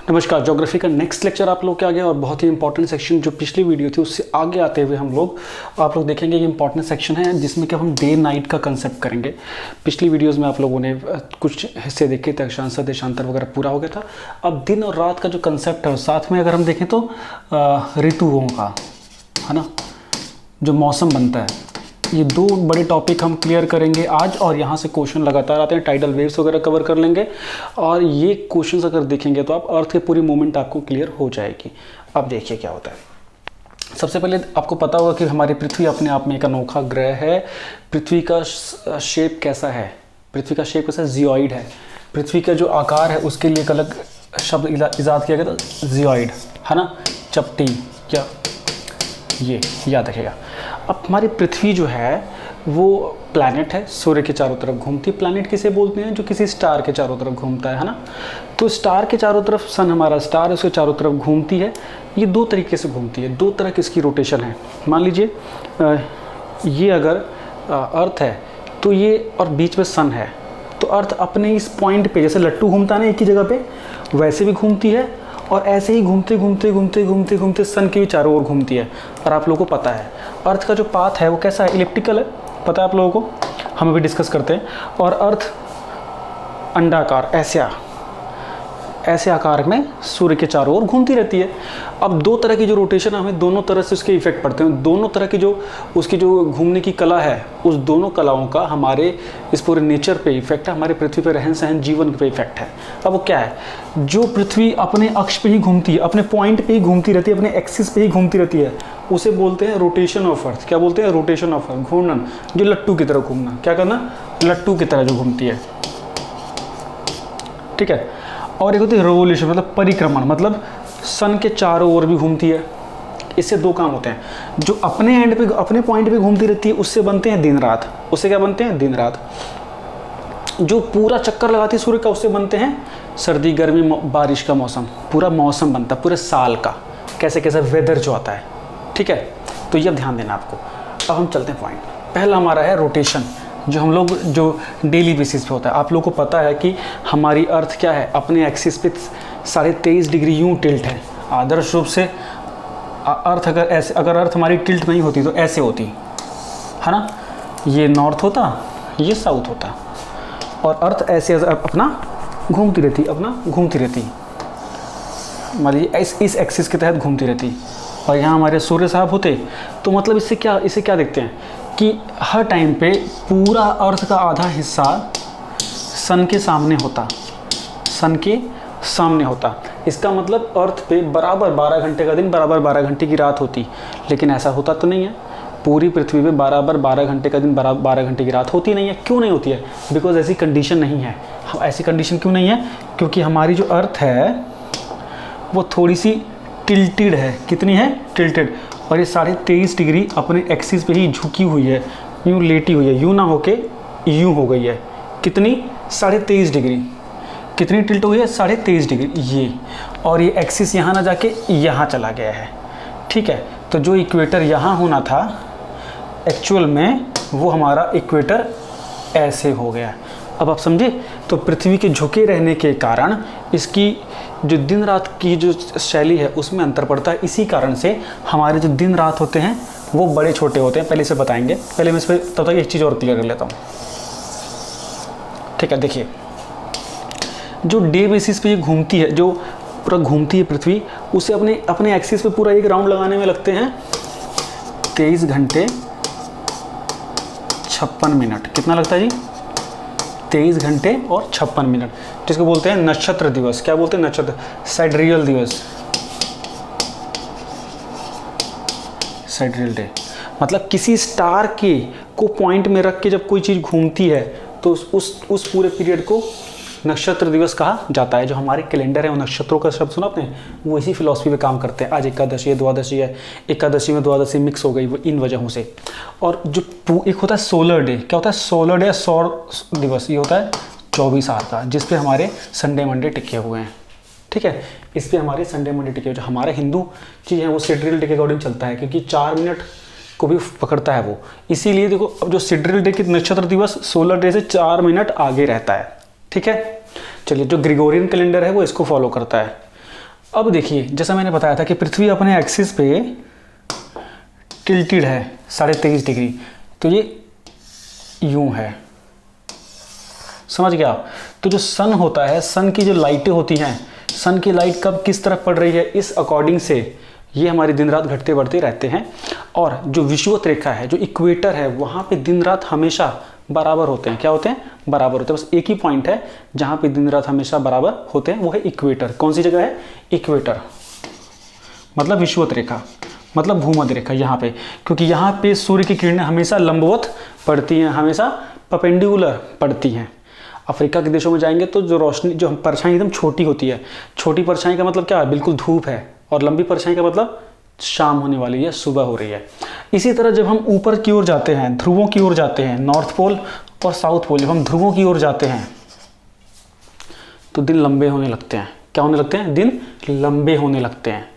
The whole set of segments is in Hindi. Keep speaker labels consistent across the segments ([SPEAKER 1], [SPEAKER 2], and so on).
[SPEAKER 1] नमस्कार। ज्योग्राफी का नेक्स्ट लेक्चर आप लोग के आगे और बहुत ही इंपॉर्टेंट सेक्शन जो पिछली वीडियो थी उससे आगे आते हुए आप लोग देखेंगे कि इंपॉर्टेंट सेक्शन है जिसमें कि हम डे नाइट का कंसेप्ट करेंगे। पिछली वीडियोस में आप लोगों ने कुछ हिस्से देखे थे, अक्षांश देशांतर वगैरह पूरा हो गया था। अब दिन और रात का जो कंसेप्ट है साथ में अगर हम देखें तो ऋतुओं का है ना, जो मौसम बनता है, ये दो बड़े टॉपिक हम क्लियर करेंगे आज। और यहाँ से क्वेश्चन लगातार आते हैं, टाइडल वेव्स वगैरह कवर कर लेंगे और ये क्वेश्चंस अगर देखेंगे तो आप अर्थ की पूरी मूवमेंट आपको क्लियर हो जाएगी। अब देखिए क्या होता है। सबसे पहले आपको पता होगा कि हमारी पृथ्वी अपने आप में एक अनोखा ग्रह है। पृथ्वी का शेप कैसा है? पृथ्वी का शेप कैसा? जियोइड है। पृथ्वी का जो आकार है उसके लिए एक अलग शब्द इजाद किया गया था, जियोइड, है ना, चपटी, क्या ये याद रखेगा। अब हमारी पृथ्वी जो है वो प्लैनेट है, सूर्य के चारों तरफ घूमती। प्लैनेट किसे बोलते हैं? जो किसी स्टार के चारों तरफ घूमता है ना। तो स्टार के चारों तरफ, सन हमारा स्टार है, उसके चारों तरफ घूमती है। ये दो तरीके से घूमती है, दो तरह की इसकी रोटेशन है। मान लीजिए ये अगर अर्थ है तो ये, और बीच में सन है, तो अर्थ अपने इस पॉइंट पे, जैसे लट्टू घूमता है ना एक ही जगह पे, वैसे भी घूमती है और ऐसे ही घूमते घूमते घूमते घूमते घूमते सन के भी चारों ओर घूमती है। और आप लोगों को पता है अर्थ का जो पाथ है वो कैसा है? इलिप्टिकल है, पता है आप लोगों को, हम अभी डिस्कस करते हैं। और अर्थ अंडाकार ऐसे आकार में सूर्य के चारों ओर घूमती रहती है। अब दो तरह की जो रोटेशन है, हमें दोनों तरह से उसके इफेक्ट पड़ते हैं। दोनों तरह की जो उसकी जो घूमने की कला है, उस दोनों कलाओं का हमारे इस पूरे नेचर पे इफेक्ट है, हमारे पृथ्वी पे रहन सहन जीवन पे इफेक्ट है। अब वो क्या है? जो पृथ्वी अपने अक्ष पे ही घूमती है, अपने पॉइंट पे ही घूमती रहती है, अपने एक्सिस पे ही घूमती रहती है, उसे बोलते हैं रोटेशन ऑफ अर्थ। क्या बोलते हैं? रोटेशन ऑफ अर्थ, घूमना, जो लट्टू की तरह घूमना। क्या करना? लट्टू की तरह जो घूमती है, ठीक है। और एक होती है रिवोल्यूशन, मतलब परिक्रमण, मतलब सन के चारों ओर भी घूमती है। इससे दो काम होते हैं। जो अपने एंड पे, अपने पॉइंट पे घूमती रहती है, उससे बनते हैं दिन रात। उससे क्या बनते हैं? दिन रात। जो पूरा चक्कर लगाती है सूर्य का, उससे बनते हैं सर्दी गर्मी बारिश का मौसम। पूरा मौसम बनता है पूरे साल का, कैसे कैसे वेदर जो आता है, ठीक है। तो ये ध्यान देना आपको। अब हम चलते हैं पॉइंट। पहला हमारा है रोटेशन, जो हम लोग जो डेली बेसिस पे होता है। आप लोगों को पता है कि हमारी अर्थ क्या है? अपने एक्सिस पे 23.5 डिग्री यूँ टिल्ट है। आदर्श रूप से अर्थ अगर ऐसे, अगर अर्थ हमारी टिल्ट नहीं होती तो ऐसे होती है ना, ये नॉर्थ होता, ये साउथ होता, और अर्थ ऐसे अपना घूमती रहती, मान लीजिए इस एक्सिस के तहत घूमती रहती। और यहाँ हमारे सूर्य साहब होते, तो मतलब इसे क्या देखते हैं कि हर टाइम पे पूरा अर्थ का आधा हिस्सा सन के सामने होता। इसका मतलब अर्थ पे बराबर 12 घंटे का दिन, बराबर 12 घंटे की रात होती। लेकिन ऐसा होता तो नहीं है। पूरी पृथ्वी पे बराबर 12 घंटे का दिन, 12 घंटे की रात होती नहीं है। क्यों नहीं होती है? बिकॉज ऐसी कंडीशन नहीं है। ऐसी कंडीशन क्यों नहीं है? क्योंकि हमारी जो अर्थ है वो थोड़ी सी टिल्टेड है। कितनी है? टिल्टेड। और ये 23.5 डिग्री अपने एक्सिस पे ही झुकी हुई है, यूँ लेटी हुई है, यूँ ना होके यूँ हो गई है। कितनी? 23.5 डिग्री। कितनी टिल्ट हुई है? 23.5 डिग्री ये। और ये एक्सिस यहाँ ना जाके यहाँ चला गया है, ठीक है। तो जो इक्वेटर यहाँ होना था, एक्चुअल में वो हमारा इक्वेटर ऐसे हो गया। अब आप समझे? तो पृथ्वी के झुके रहने के कारण इसकी जो दिन रात की जो शैली है उसमें अंतर पड़ता है। इसी कारण से हमारे जो दिन रात होते हैं वो बड़े छोटे होते हैं। पहले इसे बताएंगे, पहले मैं इस पर तब तक एक चीज़ और क्लियर कर लेता हूँ, ठीक है। देखिए, जो डे बेसिस पे ये घूमती है, जो पूरा घूमती है पृथ्वी, उसे अपने एक्सिस पे पूरा एक राउंड लगाने में लगते हैं 23 घंटे 56 मिनट। कितना लगता है जी? 23 घंटे और 56 मिनट, जिसको बोलते हैं नक्षत्र दिवस। क्या बोलते हैं? नक्षत्र, साइडरियल दिवस, साइडरियल डे। मतलब किसी स्टार के को पॉइंट में रख के जब कोई चीज़ घूमती है तो उस पूरे पीरियड को नक्षत्र दिवस कहा जाता है। जो हमारे कैलेंडर है, वो नक्षत्रों का शब्द सुना आपने, वो इसी फिलॉसफी पे काम करते हैं। आज एकादशी है, द्वादशी है, एकादशी में द्वादशी मिक्स हो गई इन वजहों से। और जो एक होता है सोलर डे, क्या होता है? सोलर डे, सौर दिवस, ये होता है 24 आवर का, जिस पे हमारे संडे मंडे टिके हुए हैं, ठीक है। इस पर हमारे संडे मंडे टिके हुए, जो हमारे हिंदू चीज़ है वो सिड्रिल डे के अकॉर्डिंग चलता है, क्योंकि 4 मिनट को भी पकड़ता है वो। इसीलिए देखो, अब जो सिड्रिल डे की नक्षत्र दिवस सोलर डे से 4 मिनट आगे रहता है, ठीक है। चलिए, जो ग्रिगोरियन कैलेंडर है वो इसको फॉलो करता है। अब देखिए, जैसा मैंने बताया था कि पृथ्वी अपने एक्सिस पे टिल्टेड है 23.5 डिग्री, तो ये यूं है, समझ गया आप। तो जो सन होता है, सन की जो लाइटें होती हैं, सन की लाइट कब किस तरफ पड़ रही है, इस अकॉर्डिंग से ये हमारी दिन रात घटते बढ़ते रहते हैं। और जो विषुवत रेखा है, जो इक्वेटर है, वहाँ पे दिन रात हमेशा बराबर होते हैं। क्या होते हैं? बराबर होते हैं। बस एक ही पॉइंट है जहाँ पे दिन रात हमेशा बराबर होते हैं, वो है इक्वेटर। कौन सी जगह है? इक्वेटर, मतलब विषुवत रेखा, मतलब भूमध्य रेखा यहाँ पे, क्योंकि यहाँ पे सूर्य की किरणें हमेशा लंबवत पड़ती हैं, हमेशा परपेंडिकुलर पड़ती हैं। अफ्रीका के देशों में जाएंगे तो जो रोशनी, जो परछाई एकदम छोटी होती है, छोटी परछाई का मतलब क्या है? बिल्कुल धूप है। और लंबी परछाई का मतलब शाम होने वाली है, सुबह हो रही है। इसी तरह जब हम ऊपर की ओर जाते हैं, ध्रुवों की ओर जाते हैं, नॉर्थ पोल और साउथ पोल, जब हम ध्रुवों की ओर जाते हैं तो दिन लंबे होने लगते हैं। क्या होने लगते हैं? दिन लंबे होने लगते हैं।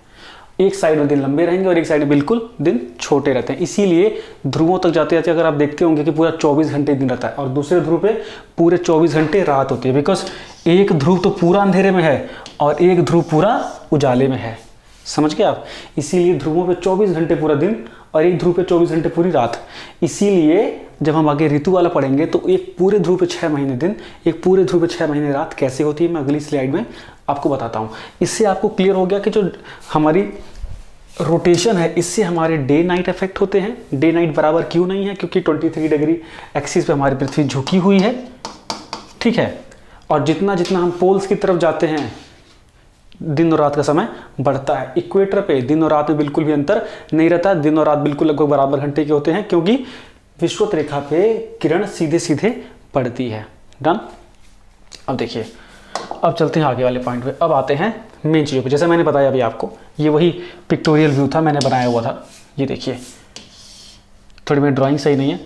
[SPEAKER 1] एक साइड में दिन लंबे रहेंगे और एक साइड में बिल्कुल दिन छोटे रहते हैं। इसीलिए ध्रुवों तक जाते जाते अगर आप देखते होंगे कि पूरा 24 घंटे दिन रहता है और दूसरे ध्रुव पे पूरे 24 घंटे रात होती है, बिकॉज एक ध्रुव तो पूरा अंधेरे में है और एक ध्रुव पूरा उजाले में है। समझ गए आप? इसीलिए ध्रुवों पे 24 घंटे पूरा दिन और एक ध्रुव पे 24 घंटे पूरी रात। इसीलिए जब हम आगे ऋतु वाला पढ़ेंगे तो एक पूरे ध्रुव पे 6 महीने दिन, एक पूरे ध्रुव पे 6 महीने रात कैसे होती है, मैं अगली स्लाइड में आपको बताता हूँ। इससे आपको क्लियर हो गया कि जो हमारी रोटेशन है, इससे हमारे डे नाइट इफेक्ट होते हैं। डे नाइट बराबर क्यों नहीं है? क्योंकि 23 डिग्री एक्सिस पे हमारी पृथ्वी झुकी हुई है, ठीक है। और जितना जितना हम पोल्स की तरफ जाते हैं, दिन और रात का समय बढ़ता है। इक्वेटर पे दिन और रात में बिल्कुल भी अंतर नहीं रहता, दिन और रात बिल्कुल लगभग बराबर घंटे के होते हैं, क्योंकि विषुवत रेखा पे किरण सीधे सीधे पड़ती है। डन। अब देखिए, अब चलते हैं आगे वाले पॉइंट पे। अब आते हैं मेन चीज़ों पे। जैसे मैंने बताया अभी आपको, ये वही पिक्टोरियल व्यू था, मैंने बनाया हुआ था। ये देखिए, थोड़ी मेरी ड्राइंग सही नहीं है।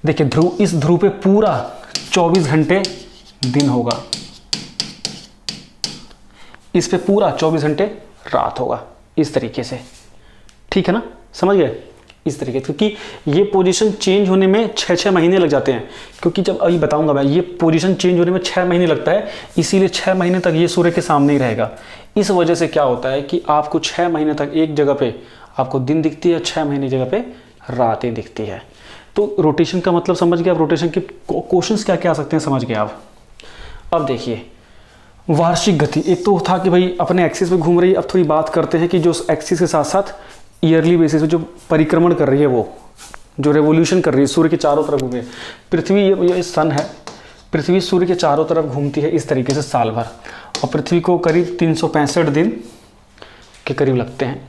[SPEAKER 1] देखिए ध्रुव, इस ध्रुव पे पूरा 24 घंटे दिन होगा, इस पे पूरा 24 घंटे रात होगा, इस तरीके से, ठीक है ना? समझ गए? इस तरीके से, क्योंकि ये पोजीशन चेंज होने में 6 महीने लग जाते हैं। क्योंकि जब अभी बताऊंगा मैं, ये पोजीशन चेंज होने में 6 महीने लगता है, इसीलिए 6 महीने तक ये सूर्य के सामने ही रहेगा। इस वजह से क्या होता है कि आपको 6 महीने तक एक जगह पे आपको दिन दिखती है, 6 महीने जगह पे रातें दिखती है। तो रोटेशन का मतलब समझ गए आप? रोटेशन के क्वेश्चंस क्या क्या आ सकते हैं, समझ गए आप? अब देखिए, वार्षिक गति, एक तो था कि भाई अपने एक्सिस पे घूम रही है। अब थोड़ी बात करते हैं कि जो एक्सिस के साथ साथ ईयरली बेसिस पे जो परिक्रमण कर रही है, वो जो रेवोल्यूशन कर रही है, सूर्य के चारों तरफ घूमे। पृथ्वी, ये सन है, पृथ्वी सूर्य के चारों तरफ घूमती है इस तरीके से साल भर, और पृथ्वी को करीब 365 दिन के करीब लगते हैं,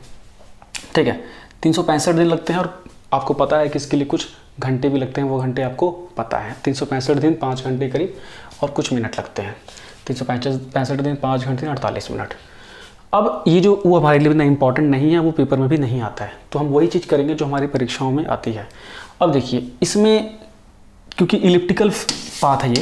[SPEAKER 1] ठीक है। 365 दिन लगते हैं, और आपको पता है कि इसके लिए कुछ घंटे भी लगते हैं, वो घंटे आपको पता है। 365 दिन 5 घंटे करीब और कुछ मिनट लगते हैं। 365 दिन 5 घंटे 48 मिनट। अब ये जो वो हमारे लिए इतना इंपॉर्टेंट नहीं है, वो पेपर में भी नहीं आता है, तो हम वही चीज़ करेंगे जो हमारी परीक्षाओं में आती है। अब देखिए, इसमें क्योंकि इलिप्टिकल पाथ है,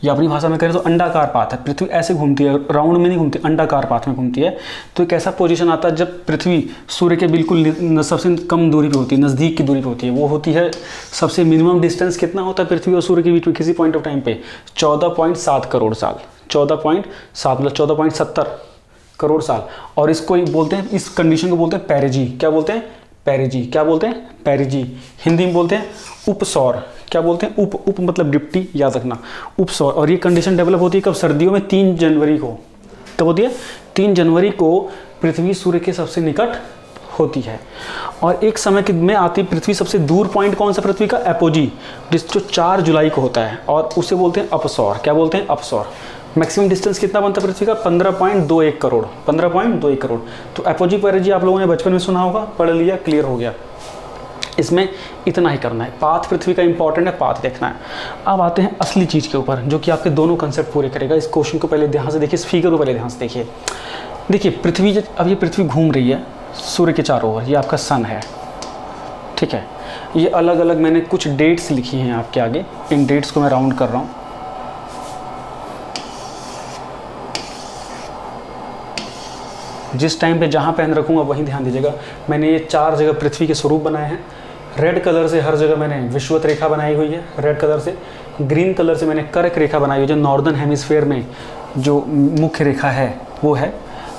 [SPEAKER 1] ये अपनी भाषा में करें तो अंडाकार पाथ है। पृथ्वी ऐसे घूमती है, राउंड में नहीं घूमती, अंडाकार पाथ में घूमती है। तो एक ऐसा पोजीशन आता है जब पृथ्वी सूर्य के बिल्कुल सबसे कम दूरी पे होती है, नज़दीक की दूरी पे होती है। वो होती है, सबसे मिनिमम डिस्टेंस कितना होता है पृथ्वी और सूर्य के बीच में किसी पॉइंट ऑफ टाइम पे? 14.7 करोड़ साल। 14.7 मतलब 14.70 करोड़ साल। और इसको बोलते हैं, इस कंडीशन को बोलते हैं पेरिजी। क्या बोलते हैं? पेरिजी। क्या बोलते हैं? पेरिजी। हिंदी में बोलते हैं उपसौर। क्या बोलते हैं? उप मतलब डिप्टी, याद रखना, उपसौर। और ये कंडीशन डेवलप होती है कब? सर्दियों में 3 जनवरी को। कब होती है? 3 जनवरी को पृथ्वी सूर्य के सबसे निकट होती है। और एक समय में आती पृथ्वी सबसे दूर पॉइंट कौन सा पृथ्वी का? एपोजी, जो 4 जुलाई को होता है, और उसे बोलते हैं अपसौर। क्या बोलते हैं? अपसौर। मैक्सिमम डिस्टेंस कितना बनता है पृथ्वी का? 15.21 करोड़। 15.21 करोड़। तो एपोजी पेरिजी आप लोगों ने बचपन में सुना होगा, पढ़ लिया, क्लियर हो गया। इसमें इतना ही करना है। पाथ पृथ्वी का इंपॉर्टेंट है, पाथ देखना है। अब आते हैं असली चीज़ के ऊपर, जो कि आपके दोनों कंसेप्ट पूरे करेगा। इस क्वेश्चन को पहले ध्यान से देखिए, इस फिगर को पहले ध्यान से देखिए। देखिए पृथ्वी, अब ये पृथ्वी घूम रही है सूर्य के चारों ओर, ये आपका सन है, ठीक है। ये अलग अलग मैंने कुछ डेट्स लिखी हैं आपके आगे, इन डेट्स को मैं राउंड कर रहा हूँ। जिस टाइम पे जहाँ पेन रखूँगा वहीं ध्यान दीजिएगा। मैंने ये 4 जगह पृथ्वी के स्वरूप बनाए हैं। रेड कलर से हर जगह मैंने विषुवत रेखा बनाई हुई है, रेड कलर से। ग्रीन कलर से मैंने कर्क रेखा बनाई है, जो नॉर्दर्न हेमिस्फेयर में जो मुख्य रेखा है वो है,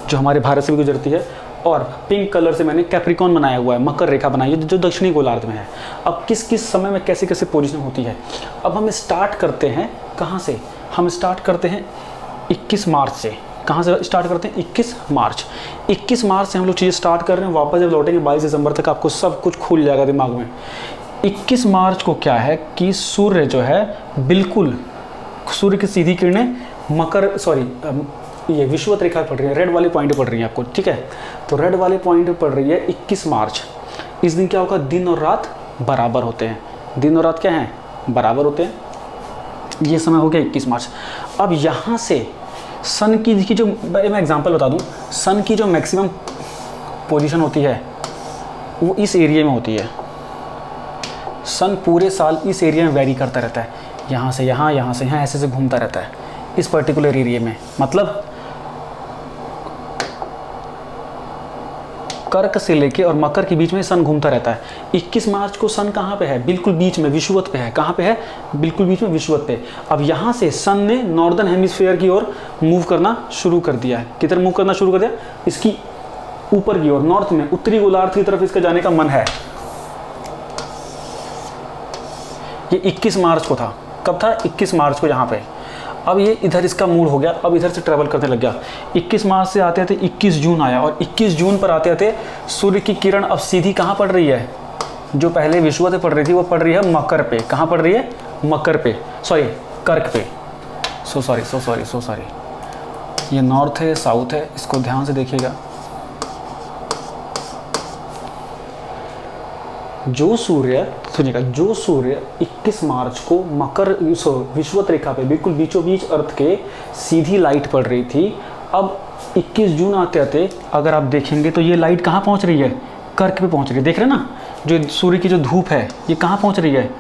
[SPEAKER 1] जो हमारे भारत से भी गुजरती है। और पिंक कलर से मैंने कैप्रिकॉन बनाया हुआ है, मकर रेखा बनाई है, जो दक्षिणी गोलार्ध में है। अब किस किस समय में कैसे कैसे पोजीशन होती है। अब हम स्टार्ट करते हैं कहाँ से, हम स्टार्ट करते हैं 21 मार्च से। कहाँ से स्टार्ट करते हैं? 21 मार्च। 21 मार्च से हम लोग चीज़ें स्टार्ट कर रहे हैं। वापस जब लौटेंगे 22 दिसंबर तक आपको सब कुछ खुल जाएगा दिमाग में। 21 मार्च को क्या है कि सूर्य जो है बिल्कुल, सूर्य की सीधी किरणें मकर ये विषुवत रेखा पड़ रही है, रेड वाली पॉइंट पड़ रही है आपको, ठीक है। तो रेड वाले पॉइंट पड़ रही है 21 मार्च। इस दिन क्या होगा? दिन और रात बराबर होते हैं। दिन और रात क्या हैं? बराबर होते हैं। ये समय हो गया 21 मार्च। अब यहाँ से सन की जो मैं एग्जांपल बता दूँ, सन की जो मैक्सिमम पोजीशन होती है वो इस एरिया में होती है। सन पूरे साल इस एरिया में वेरी करता रहता है, यहाँ से यहाँ, यहाँ से यहाँ, ऐसे घूमता रहता है इस पर्टिकुलर एरिया में। मतलब कर्क से लेके और मकर के बीच में सन घूमता रहता है। 21 मार्च को सन कहाँ पे है? बिल्कुल बीच में, विषुवत पे है। कहाँ पे है? बिल्कुल बीच में, विषुवत पे। अब यहाँ से सन ने नॉर्दर्न हेमिस्फीयर की ओर मूव करना शुरू कर दिया है। किधर मूव करना शुरू कर दिया? इसकी ऊपर की ओर, नॉर्थ में, उत्तरी गोलार्ध की तरफ इसका जाने का मन है। ये 21 मार्च को था। कब था? 21 मार्च को यहाँ पे। अब ये इधर इसका मूड हो गया, अब इधर से ट्रैवल करने लग गया। 21 मार्च से आते आते 21 जून आया, और 21 जून पर आते आते सूर्य की किरण अब सीधी कहाँ पड़ रही है? जो पहले विषुवत पे पड़ रही थी वो पड़ रही है मकर पे। कहाँ पड़ रही है? मकर पे, सॉरी कर्क पे। सो सॉरी, ये नॉर्थ है, साउथ है, इसको ध्यान से देखिएगा। जो सूर्य, सुनिएगा, जो सूर्य 21 मार्च को मकर विषुवत रेखा पे बिल्कुल बीचों बीच अर्थ के सीधी लाइट पड़ रही थी, अब 21 जून आते आते अगर आप देखेंगे तो ये लाइट कहाँ पहुँच रही है? कर्क पे पहुँच रही है। देख रहे हैं ना, जो सूर्य की जो धूप है ये कहाँ पहुँच रही है?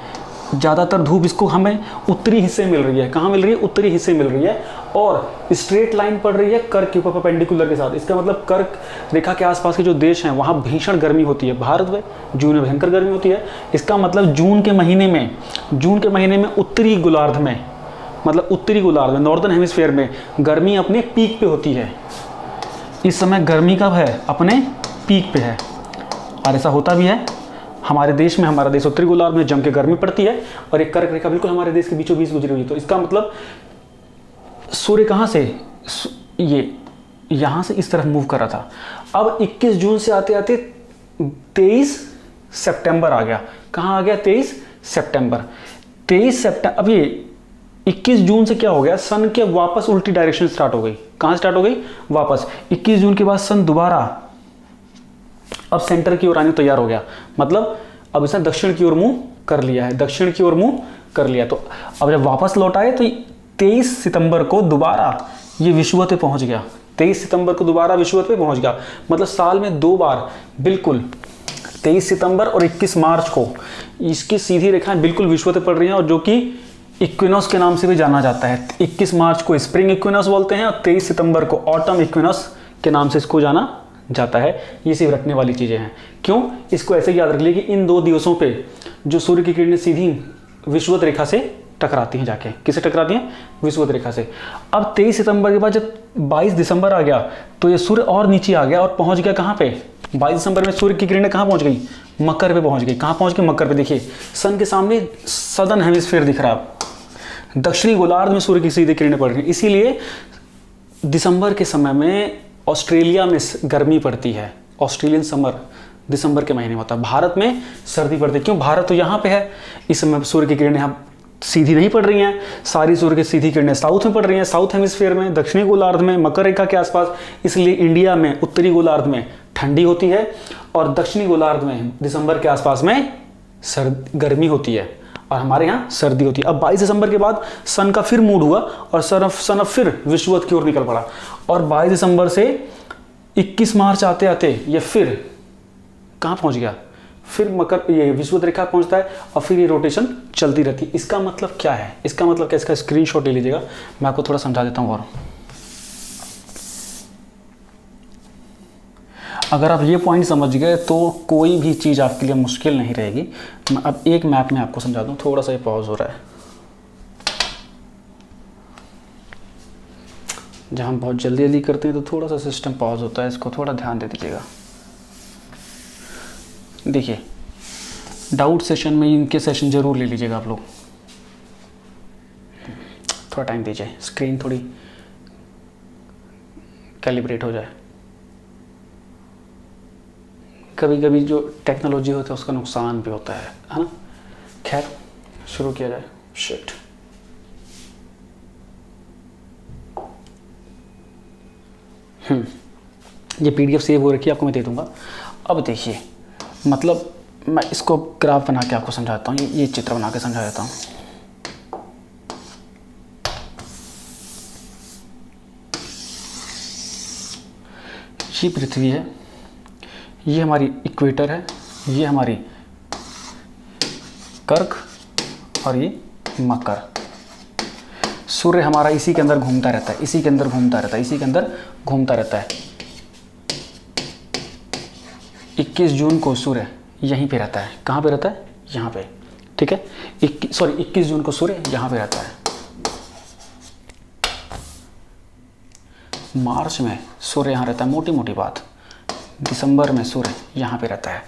[SPEAKER 1] ज़्यादातर धूप इसको हमें उत्तरी हिस्से मिल रही है। कहाँ मिल रही है? उत्तरी हिस्से मिल रही है, और स्ट्रेट लाइन पड़ रही है कर्क के ऊपर परपेंडिकुलर के साथ। इसका मतलब कर्क रेखा के आसपास के जो देश हैं वहाँ भीषण गर्मी होती है। भारत में जून में भयंकर गर्मी होती है। इसका मतलब जून के महीने में उत्तरी गोलार्ध में, मतलब उत्तरी गोलार्ध में, नॉर्दर्न हेमिस्फीयर में गर्मी अपने पीक पे होती है। इस समय गर्मी कब है? अपने पीक पे है। और ऐसा होता भी है हमारे देश में। हमारा देश उत्तरी गोलार्ध में जम के गर्मी पड़ती है, और एक कर्क रेखा बिल्कुल हमारे देश के बीचों बीच गुजरी हुई। तो इसका मतलब सूर्य कहाँ से? ये यहाँ से इस तरफ मूव कर रहा था। अब 21 जून से आते आते 23 सितंबर आ गया। कहाँ आ गया? 23 सितंबर। 23 सितंबर। अब ये 21 जून से क्या हो गया? सन के वापस उल्टी डायरेक्शन स्टार्ट हो गई। कहाँ स्टार्ट हो गई? वापस। 21 जून के बाद सन दोबारा अब सेंटर की ओर आने तैयार हो गया। मतलब अब इसने दक्षिण की ओर मुंह कर लिया है, दक्षिण की ओर मुंह कर लिया। तो अब जब वापस लौट आए तो 23 सितंबर को दोबारा ये विषुवत पे पहुंच गया। 23 सितंबर को दोबारा विषुवत पे पहुंच गया। मतलब साल में 2 बार, बिल्कुल 23 सितंबर और 21 मार्च को इसकी सीधी रेखाएं बिल्कुल विषुवत पे पड़ रही हैं, और जो कि इक्विनॉक्स के नाम से भी जाना जाता है। 21 मार्च को स्प्रिंग इक्विनॉक्स बोलते हैं, और 23 सितंबर को ऑटम इक्विनॉक्स के नाम से इसको जाना जाता है। ये सिर्फ रखने वाली चीज़ें हैं। क्यों? इसको ऐसे याद रख लिया कि इन 2 दिवसों पे जो सूर्य की किरणें सीधी विषुवत रेखा से टकराती हैं। जाके किसे टकराती हैं? विषुवत रेखा से। अब 23 सितंबर के बाद जब 22 दिसंबर आ गया तो ये सूर्य और नीचे आ गया और पहुंच गया कहाँ पे? 22 दिसंबर में सूर्य की किरणें कहाँ पहुंच गई? मकर पे पहुंच गई। कहाँ पहुंच गई? मकर पे। देखिए सन के सामने सदर्न हेमिस्फीयर दिख रहा है, दक्षिणी गोलार्ध में सूर्य की सीधी किरणें पड़ रही हैं। इसीलिए दिसंबर के समय में ऑस्ट्रेलिया में गर्मी पड़ती है। ऑस्ट्रेलियन समर दिसंबर के महीने में होता है। भारत में सर्दी पड़ती है। क्यों? भारत तो यहाँ पे है। इस समय सूर्य की किरणें यहाँ सीधी नहीं पड़ रही हैं। सारी सूर्य की सीधी किरणें साउथ में पड़ रही हैं, साउथ हेमिस्फीयर में, दक्षिणी गोलार्ध में, मकर रेखा के आसपास। इसलिए इंडिया में उत्तरी गोलार्ध में ठंडी होती है, और दक्षिणी गोलार्ध में दिसंबर के आसपास में गर्मी होती है, और हमारे यहाँ सर्दी होती है। अब 22 दिसंबर के बाद सन का फिर मूड हुआ, और सन अब फिर विषुवत की ओर निकल पड़ा, और 22 दिसंबर से 21 मार्च आते आते ये फिर कहाँ पहुँच गया? फिर मकर, ये विषुवत रेखा पहुँचता है, और फिर ये रोटेशन चलती रहती है। इसका मतलब क्या है? इसका मतलब क्या? इसका स्क्रीनशॉट ले लीजिएगा, मैं आपको थोड़ा समझा देता हूँ। और अगर आप ये पॉइंट समझ गए तो कोई भी चीज़ आपके लिए मुश्किल नहीं रहेगी। मैं अब एक मैप में आपको समझा दूँ। थोड़ा सा ये पॉज हो रहा है। जब हम बहुत जल्दी जल्दी करते हैं तो थोड़ा सा सिस्टम पॉज होता है, इसको थोड़ा ध्यान दे दीजिएगा। देखिए डाउट सेशन में इनके सेशन ज़रूर ले लीजिएगा आप लोग, थोड़ा टाइम दीजिए, स्क्रीन थोड़ी कैलिब्रेट हो जाए। कभी कभी जो टेक्नोलॉजी होता है उसका नुकसान भी होता है ना। खैर शुरू किया जाए। शिट, ये पीडीएफ सेव हो रखी है, आपको मैं दे दूंगा। अब देखिए, मतलब मैं इसको ग्राफ बना के आपको समझाता हूँ, ये चित्र बना के समझा देता हूँ। ये पृथ्वी है, ये हमारी इक्वेटर है, ये हमारी कर्क और ये मकर। सूर्य हमारा इसी के अंदर घूमता रहता है, इसी के अंदर घूमता रहता है, इसी के अंदर घूमता रहता है। 21 जून को सूर्य यहीं पे रहता है। कहाँ पे रहता है? यहाँ पे, ठीक है। 21 जून को सूर्य यहाँ पे रहता है। मार्च में सूर्य यहाँ रहता है, मोटी मोटी बात। दिसंबर में सूर्य यहाँ पे रहता है।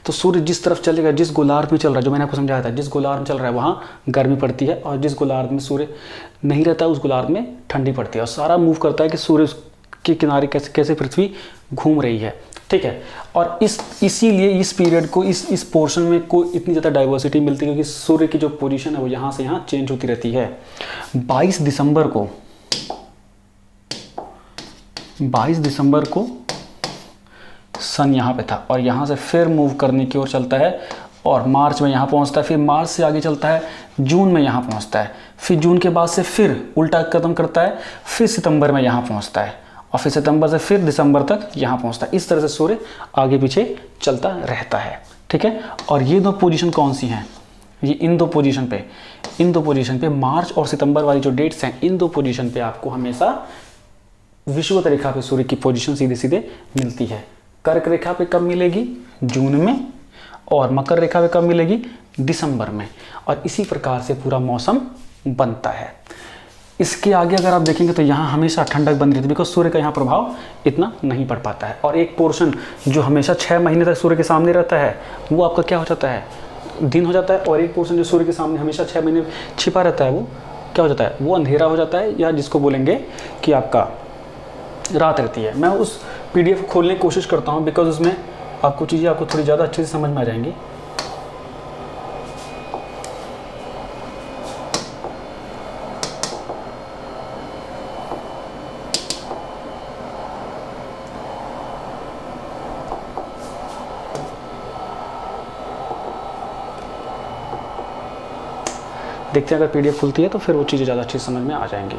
[SPEAKER 1] तो सूर्य जिस तरफ चलेगा, जिस गोलार्ध में चल रहा है, जो मैंने आपको समझाया था, जिस गोलार्ध में चल रहा है वहाँ गर्मी पड़ती है, और जिस गोलार्ध में सूर्य नहीं रहता है उस गोलार्ध में ठंडी पड़ती है। और सारा मूव करता है कि सूर्य के किनारे कैसे कैसे पृथ्वी घूम रही है, ठीक है। और इसीलिए इस पीरियड को, इस पोर्शन में को इतनी ज़्यादा डाइवर्सिटी मिलती है, क्योंकि सूर्य की जो पोजीशन है वो यहाँ से यहाँ चेंज होती रहती है। 22 दिसंबर को सन यहाँ पे था, और यहाँ से फिर मूव करने की ओर चलता है, और मार्च में यहाँ पहुँचता है। फिर मार्च से आगे चलता है, जून में यहाँ पहुँचता है। फिर जून के बाद से फिर उल्टा कदम करता है, फिर सितंबर में यहाँ पहुँचता है, और फिर सितंबर से फिर दिसंबर तक यहाँ पहुँचता है। इस तरह से सूर्य आगे पीछे चलता रहता है, ठीक है। और ये दो पोजीशन कौन सी हैं? ये इन दो पोजीशन पे मार्च और सितंबर वाली जो डेट्स हैं, इन दो पोजीशन पे आपको हमेशा विषुवत रेखा पे सूर्य की पोजीशन सीधे सीधे मिलती है। कर्क रेखा पे कब मिलेगी? जून में। और मकर रेखा पे कब मिलेगी? दिसंबर में। और इसी प्रकार से पूरा मौसम बनता है। इसके आगे अगर आप देखेंगे तो यहाँ हमेशा ठंडक बनी रहती है, बिकॉज सूर्य का यहाँ प्रभाव इतना नहीं पड़ पाता है। और एक पोर्शन जो हमेशा 6 महीने तक सूर्य के सामने रहता है, वो आपका क्या हो जाता है? दिन हो जाता है। और एक पोर्शन जो सूर्य के सामने हमेशा 6 महीने छिपा रहता है, वो क्या हो जाता है? वो अंधेरा हो जाता है, या जिसको बोलेंगे कि आपका रात रहती है। मैं उस पीडीएफ को खोलने की कोशिश करता हूँ, बिकॉज उसमें आपको चीज़ें आपको थोड़ी ज़्यादा अच्छे से समझ में आ जाएंगी। देखते हैं, अगर पीडीएफ खुलती है तो फिर वो चीज़ें ज़्यादा अच्छी समझ में आ जाएंगी।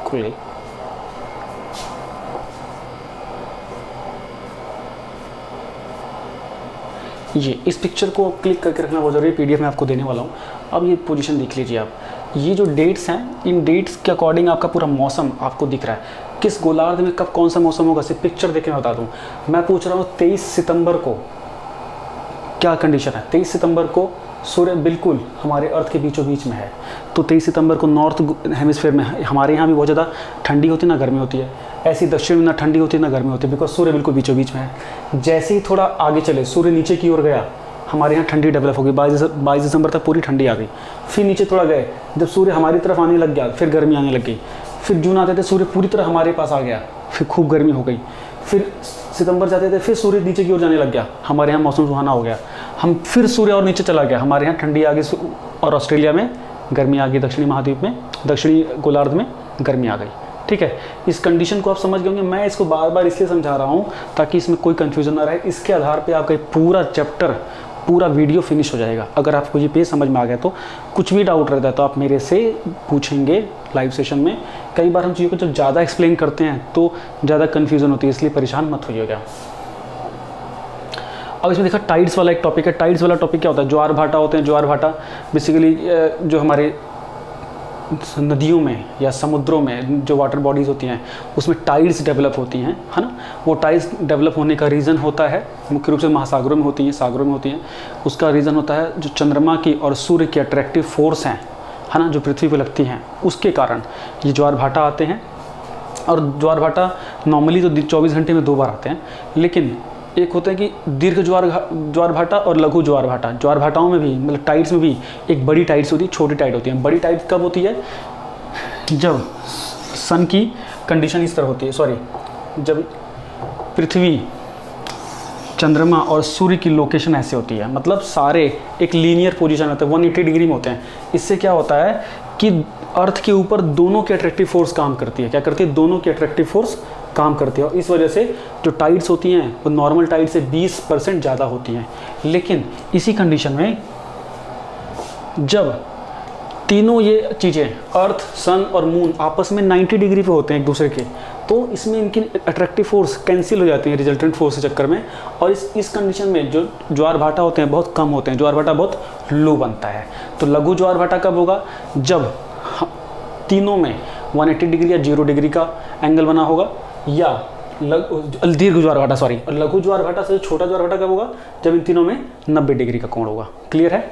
[SPEAKER 1] खुल गई। ये इस पिक्चर को क्लिक करके रखना बहुत ज़रूरी है, पीडीएफ में आपको देने वाला हूँ। अब ये पोजीशन देख लीजिए आप, ये जो डेट्स हैं, इन डेट्स के अकॉर्डिंग आपका पूरा मौसम आपको दिख रहा है। किस गोलार्ध में कब कौन सा मौसम होगा, सिर्फ पिक्चर देख के मैं बता दूँ। मैं पूछ रहा हूँ 23 सितंबर को क्या कंडीशन है? 23 सितंबर को सूर्य बिल्कुल हमारे अर्थ के बीचों बीच में है। तो 23 सितंबर को नॉर्थ हेमिस्फीयर में हमारे यहाँ भी बहुत ज़्यादा ठंडी होती है, ना गर्मी होती है। ऐसी दक्षिण में ना ठंडी होती है ना गर्मी होती है, बिकॉज सूर्य बिल्कुल बीचों बीच में है। जैसे ही थोड़ा आगे चले, सूर्य नीचे की ओर गया, हमारे यहाँ ठंडी डेवलप हो गई। 22 दिसंबर तक पूरी ठंडी आ गई। फिर नीचे थोड़ा गए, जब सूर्य हमारी तरफ आने लग गया, फिर गर्मी आने लग गई। फिर जून आते थे, सूर्य पूरी तरह हमारे पास आ गया, फिर खूब गर्मी हो गई। फिर सितंबर जाते थे, फिर सूर्य नीचे की ओर जाने लग गया, हमारे यहाँ मौसम सुहाना हो गया। हम फिर सूर्य और नीचे चला गया, हमारे यहाँ ठंडी आ गई, और ऑस्ट्रेलिया में गर्मी आ गई, दक्षिणी महाद्वीप में, दक्षिणी गोलार्ध में गर्मी आ गई, ठीक है। इस कंडीशन को आप समझ गए होंगे। मैं इसको बार बार इसलिए समझा रहा हूँ ताकि इसमें कोई कंफ्यूजन ना रहे। इसके आधार पे आपका पूरा चैप्टर, पूरा वीडियो फिनिश हो जाएगा। अगर आपको ये पेज समझ में आ गया तो कुछ भी डाउट रहता है तो आप मेरे से पूछेंगे लाइव सेशन में। कई बार हम चीज़ों को जब ज़्यादा एक्सप्लेन करते हैं तो ज़्यादा कन्फ्यूज़न होती है, इसलिए परेशान मत होइएगा। अब इसमें देखा टाइड्स वाला एक टॉपिक है। टाइड्स वाला टॉपिक क्या होता है? ज्वार भाटा होते हैं। ज्वार भाटा बेसिकली जो हमारे नदियों में या समुद्रों में जो वाटर बॉडीज़ होती हैं उसमें टाइड्स डेवलप होती हैं, है ना। वो टाइड्स डेवलप होने का रीज़न होता है, मुख्य रूप से महासागरों में होती हैं, सागरों में होती हैं। उसका रीज़न होता है जो चंद्रमा की और सूर्य की अट्रैक्टिव फोर्स हैं, है ना, जो पृथ्वी पर लगती हैं, उसके कारण ये ज्वार भाटा आते हैं। और ज्वार भाटा नॉर्मली तो 24 घंटे में 2 बार आते हैं, लेकिन एक होता है कि दीर्घ ज्वार भाटा और लघु ज्वार भाटा। ज्वार भाटाओं में भी, मतलब टाइड्स में भी, एक बड़ी टाइड्स होती है, छोटी टाइड होती है। बड़ी टाइड कब होती है? जब सन की कंडीशन इस तरह होती है, सॉरी, जब पृथ्वी, चंद्रमा और सूर्य की लोकेशन ऐसे होती है, मतलब सारे एक लीनियर पोजीशन होता है, 180 डिग्री में होते हैं। इससे क्या होता है कि अर्थ के ऊपर दोनों की अट्रैक्टिव फोर्स काम करती है। क्या करती है? दोनों की अट्रैक्टिव फोर्स काम करती है, और इस वजह से जो टाइड्स होती हैं वो नॉर्मल टाइड से 20% ज़्यादा होती हैं। लेकिन इसी कंडीशन में जब तीनों ये चीज़ें, अर्थ, सन और मून, आपस में 90 डिग्री पे होते हैं एक दूसरे के, तो इसमें इनकी अट्रैक्टिव फोर्स कैंसिल हो जाती है रिजल्टेंट फोर्स के चक्कर में, और इस कंडीशन में जो ज्वार भाटा होते हैं बहुत कम होते हैं, ज्वार भाटा बहुत लो बनता है। तो लघु ज्वार भाटा कब होगा? जब तीनों में 180 डिग्री या 0 डिग्री का एंगल बना होगा, या दीर्घ ज्वार भाटा, सॉरी, और लघु ज्वार भाटा से छोटा ज्वार भाटा कब होगा? जब इन तीनों में 90 डिग्री का कोण होगा। क्लियर है?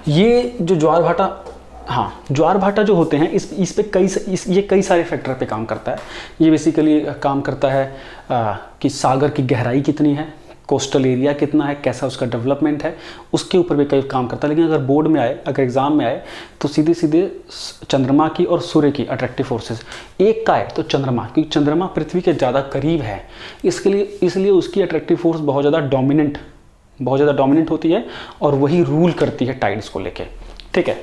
[SPEAKER 1] ये जो ज्वार भाटा, हाँ, ज्वार भाटा जो होते हैं इस पे ये कई सारे फैक्टर पे काम करता है। ये बेसिकली काम करता है कि सागर की गहराई कितनी है, कोस्टल एरिया कितना है, कैसा उसका डेवलपमेंट है, उसके ऊपर भी कई काम करता है। लेकिन अगर बोर्ड में आए, अगर एग्जाम में आए, तो सीधे सीधे चंद्रमा की और सूर्य की अट्रैक्टिव फोर्सेस, एक का है तो चंद्रमा, क्योंकि चंद्रमा पृथ्वी के ज़्यादा करीब है, इसलिए उसकी अट्रैक्टिव फोर्स बहुत ज़्यादा डोमिनेंट होती है, और वही रूल करती है टाइड्स को लेके। ठीक है,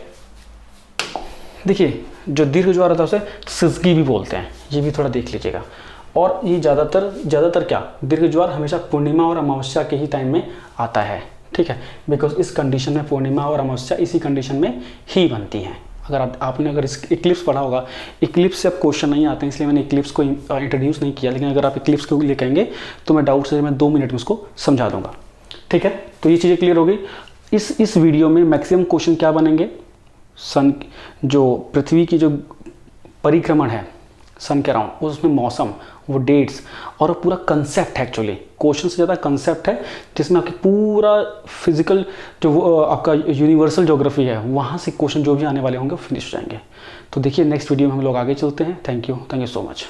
[SPEAKER 1] देखिए, जो दीर्घ ज्वार होता है उसे सिजगी भी बोलते हैं, ये भी थोड़ा देख लीजिएगा। और ये ज़्यादातर क्या, दीर्घ ज्वार हमेशा पूर्णिमा और अमावस्या के ही टाइम में आता है। ठीक है, बिकॉज इस कंडीशन में पूर्णिमा और अमावस्या इसी कंडीशन में ही बनती हैं। अगर आपने इस इक्लिप्स पढ़ा होगा, इक्लिप्स से अब क्वेश्चन नहीं आते हैं, इसलिए मैंने इक्लिप्स को इंट्रोड्यूस नहीं किया, लेकिन अगर आप इक्लिप्स को ले कहेंगे तो मैं डाउट से मैं 2 मिनट में उसको समझा दूंगा। ठीक है, तो ये चीज़ें क्लियर हो गई। इस वीडियो में मैक्सिमम क्वेश्चन क्या बनेंगे? सन, जो पृथ्वी की जो परिक्रमण है सन के अराउंड, उसमें मौसम, वो डेट्स, और पूरा कंसेप्ट है। एक्चुअली क्वेश्चन से ज़्यादा कंसेप्ट है, जिसमें आपकी पूरा फिजिकल जो आपका यूनिवर्सल ज्योग्राफी है, वहाँ से क्वेश्चन जो भी आने वाले होंगे वो फिनिश हो जाएंगे। तो देखिए, नेक्स्ट वीडियो में हम लोग आगे चलते हैं। Thank you so much.